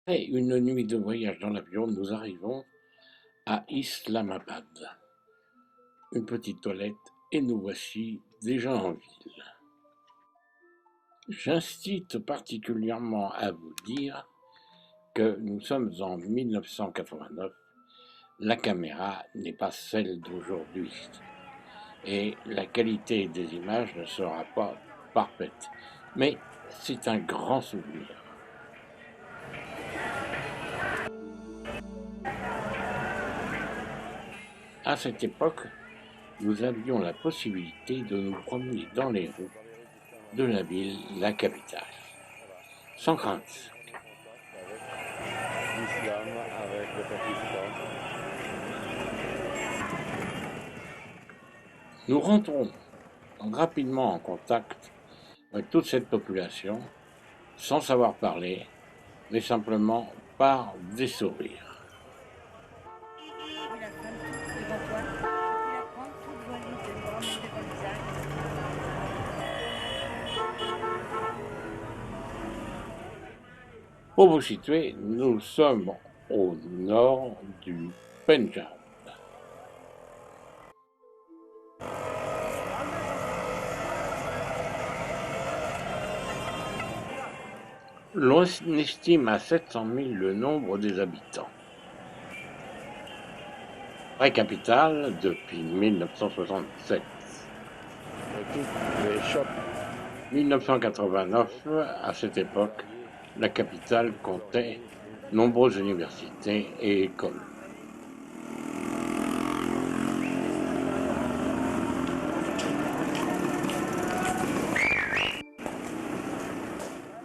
Après une nuit de voyage dans l'avion, nous arrivons à Islamabad. Une petite toilette et nous voici déjà en ville. J'incite particulièrement à vous dire que nous sommes en 1989. La caméra n'est pas celle d'aujourd'hui et la qualité des images ne sera pas parfaite. Mais c'est un grand souvenir. À cette époque, nous avions la possibilité de nous promener dans les rues de la ville, la capitale, sans crainte. L'islam avec le Pakistan. Nous rentrons rapidement en contact avec toute cette population, sans savoir parler, mais simplement par des sourires. Et la femme toute devant toi, tu la prends toute voilée de bras montés devant le visage. Pour vous situer, nous sommes au nord du Pendjab. L'on estime à 700 000 le nombre des habitants. Vraie capitale depuis 1967. Toutes les shops. 1989, à cette époque, la capitale comptait nombreuses universités et écoles.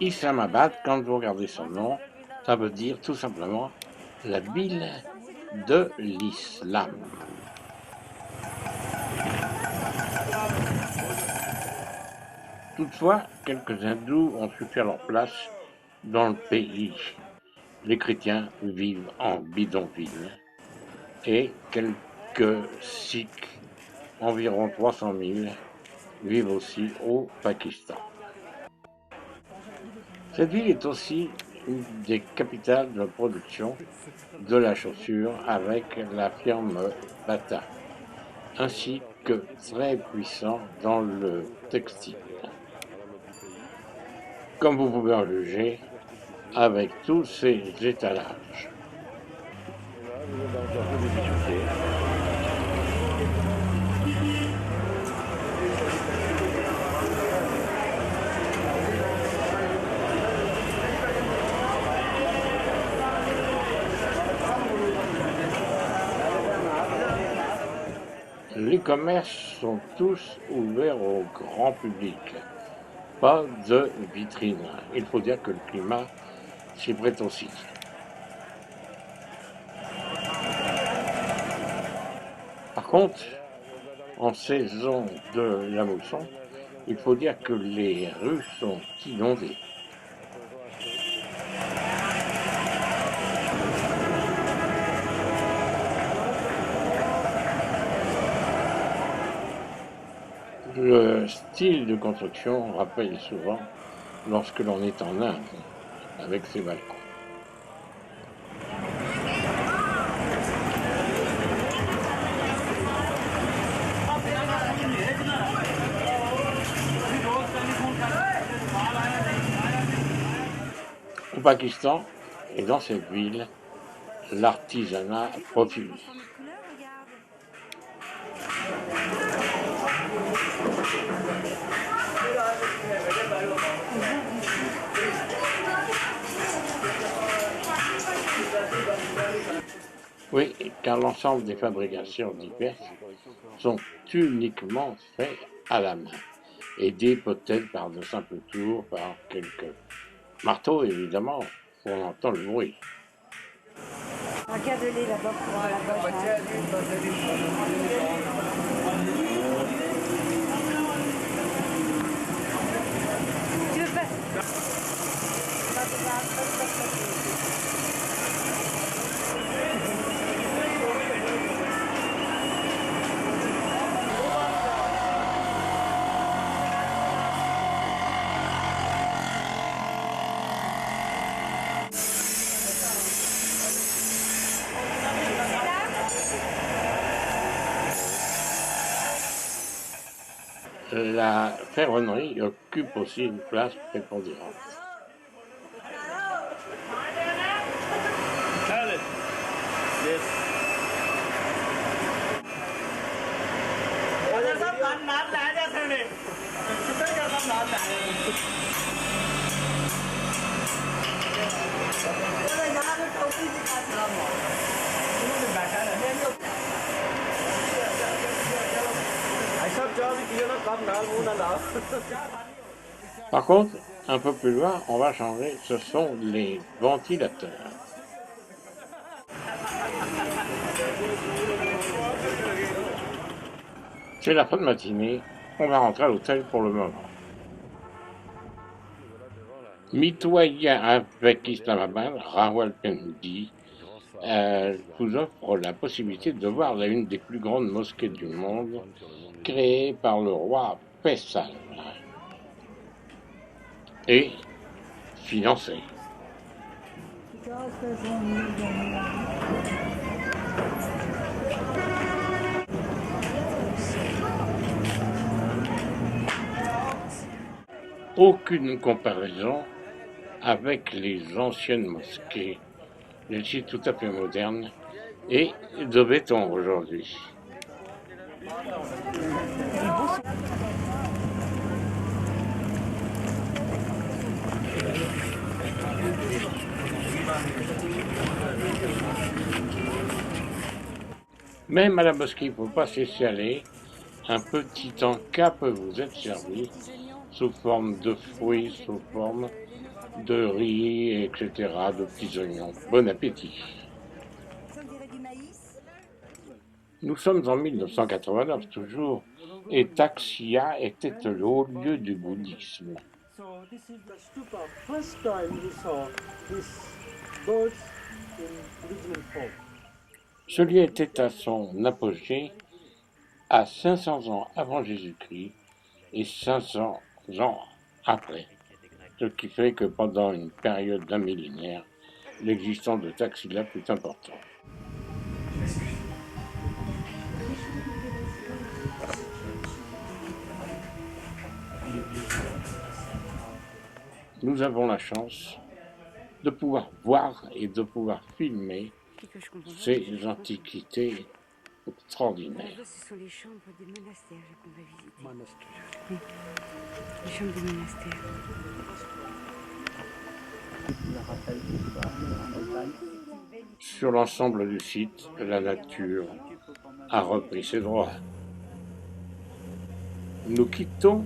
Islamabad, quand vous regardez son nom, ça veut dire tout simplement la ville de l'islam. Toutefois, quelques hindous ont su faire leur place dans le pays. Les chrétiens vivent en bidonville et quelques sikhs, environ 300 000, vivent aussi au Pakistan. Cette ville est aussi une des capitales de production de la chaussure avec la firme Bata, ainsi que très puissant dans le textile. Comme vous pouvez en juger, avec tous ces étalages. Et là, vous êtes dans le quartier des bijoutiers. Les commerces sont tous ouverts au grand public. Pas de vitrine. Il faut dire que le climat s'y prête aussi. Par contre, en saison de la mousson, il faut dire que les rues sont inondées. Le style de construction rappelle souvent lorsque l'on est en Inde, avec ses balcons. Au Pakistan et dans cette ville, l'artisanat profuse. Les couleurs, regarde. Oui, car l'ensemble des fabrications diverses sont uniquement faites à la main, aidées peut-être par de simples tours, par quelques marteaux évidemment, on entend le bruit. Regarde-les là-bas pour la gauche. Tu veux pas? la ferronnerie occupe aussi une place prépondérante. Par contre, un peu plus loin, on va changer, ce sont les ventilateurs. C'est la fin de matinée, on va rentrer à l'hôtel pour le moment. Mitoyen avec Islamabad, Rawalpindi vous offre la possibilité de voir l'une des plus grandes mosquées du monde, créée par le roi Faisal et financée. Aucune comparaison avec les anciennes mosquées, elles sont tout à fait modernes et de béton aujourd'hui. Même à la mosquée, il ne faut pas se laisser aller. Un petit encas peut vous être servi sous forme de fruits, sous forme de riz, etc., de petits oignons. Bon appétit. Nous sommes en 1989 toujours, et Taxia était le haut lieu du bouddhisme. Ce lieu était à son apogée à 500 ans avant Jésus-Christ et 500 ans après, ce qui fait que pendant une période d'un millénaire, l'existence de Taxila fut importante. Nous avons la chance de pouvoir voir et de pouvoir filmer ces antiquités extraordinaires. Ce sont les chambres des monastères qu'on va visiter. Monastères. Oui, les chambres des monastères. Sur l'ensemble du site, la nature a repris ses droits. Nous quittons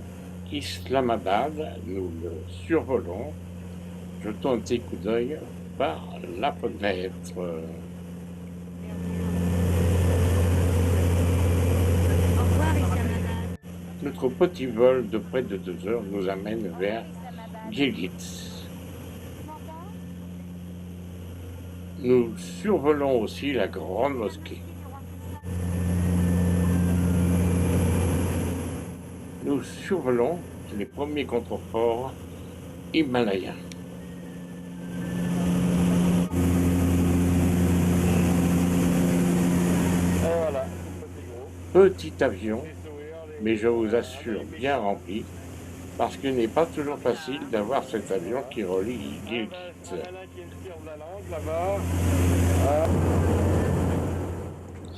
Islamabad, nous le survolons, jetons un petit coup d'œil par la fenêtre. Notre petit vol de près de 2 heures nous amène vers Gilgit. Nous survolons aussi la grande mosquée. Nous survolons les premiers contreforts himalayens. Petit avion, mais je vous assure bien rempli, parce qu'il n'est pas toujours facile d'avoir cet avion qui relie Gilgit.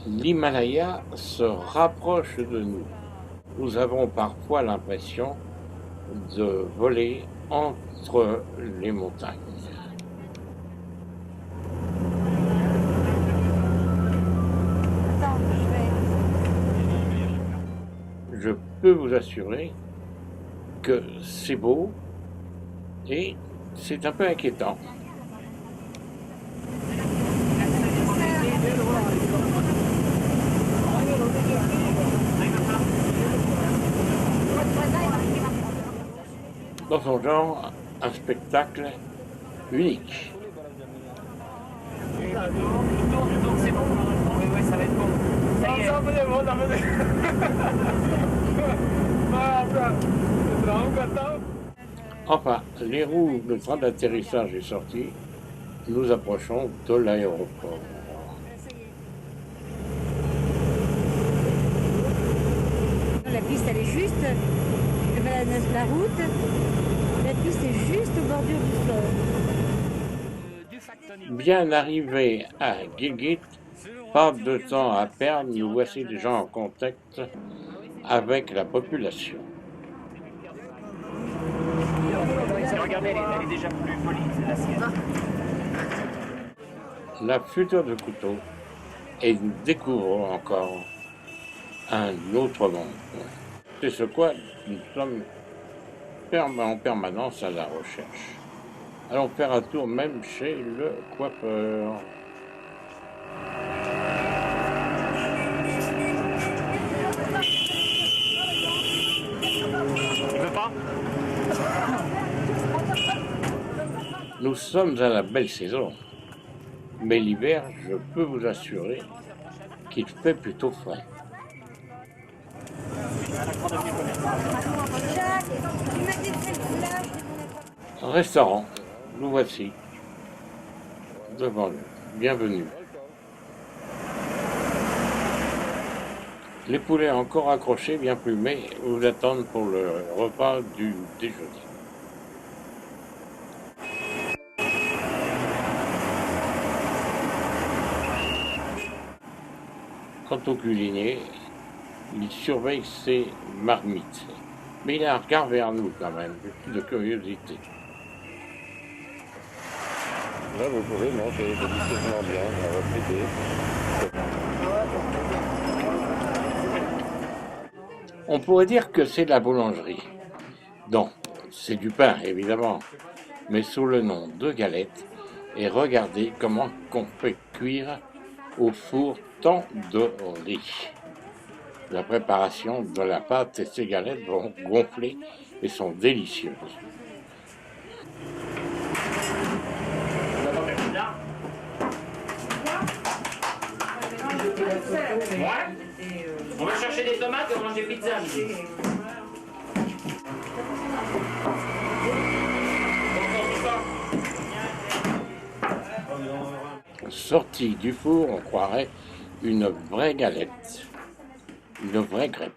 L'Himalaya se rapproche de nous. Nous avons parfois l'impression de voler entre les montagnes. Je peux vous assurer que c'est beau et c'est un peu inquiétant. Dans son genre, un spectacle unique. C'est bon. Oui, ça va être bon. Ça y est. Enfin, les roues, le train d'atterrissage est sorti. Nous approchons de l'aéroport. la piste elle est juste, la route, la piste est juste au bordure du fleuve. Bien arrivé à Gilgit, pas de temps à perdre, nous voici déjà en contact avec la population. Regardez, elle est déjà plus polie, c'est la sienne. La future de couteau et nous découvrons encore un autre monde. C'est ce quoi nous sommes en permanence à la recherche. Allons faire un tour même chez le coiffeur. Tu veux pas? Nous sommes à la belle saison, mais l'hiver, je peux vous assurer qu'il fait plutôt frais. Jacques, tu m'as dit que c'est le village. Restaurant, nous voici devant nous. Bienvenue. Les poulets encore accrochés, bien plumés, vous attendent pour le repas du déjeuner. Quant au cuisinier, il surveille ses marmites. Mais il a un regard vers nous quand même, de curiosité. Là, vous pouvez manger délicieusement bien à votre idée. On pourrait dire que c'est de la boulangerie. Non, c'est du pain, évidemment, mais sous le nom de galette. Et regardez comment qu'on fait cuire au four tant de riz. La préparation de la pâte et ces galettes vont gonfler et sont délicieuses. On va chercher des tomates et on mange des pizzas. Sortie du four, on croirait une vraie galette, une vraie crêpe.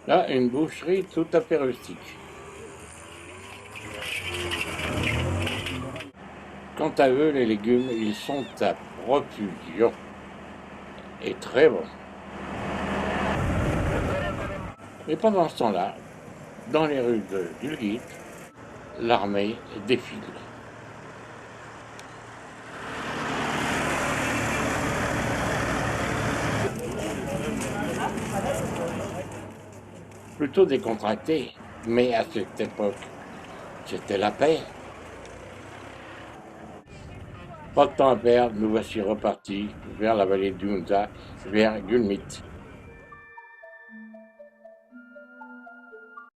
Là, une boucherie tout à fait rustique. Quant à eux, les légumes, ils sont à profusion et très bons. Et pendant ce temps-là, dans les rues de Gilgit, l'armée défile. Plutôt décontracté, mais à cette époque, c'était la paix. Pas de temps à perdre, nous voici repartis vers la vallée d'Unza, vers Gulmit.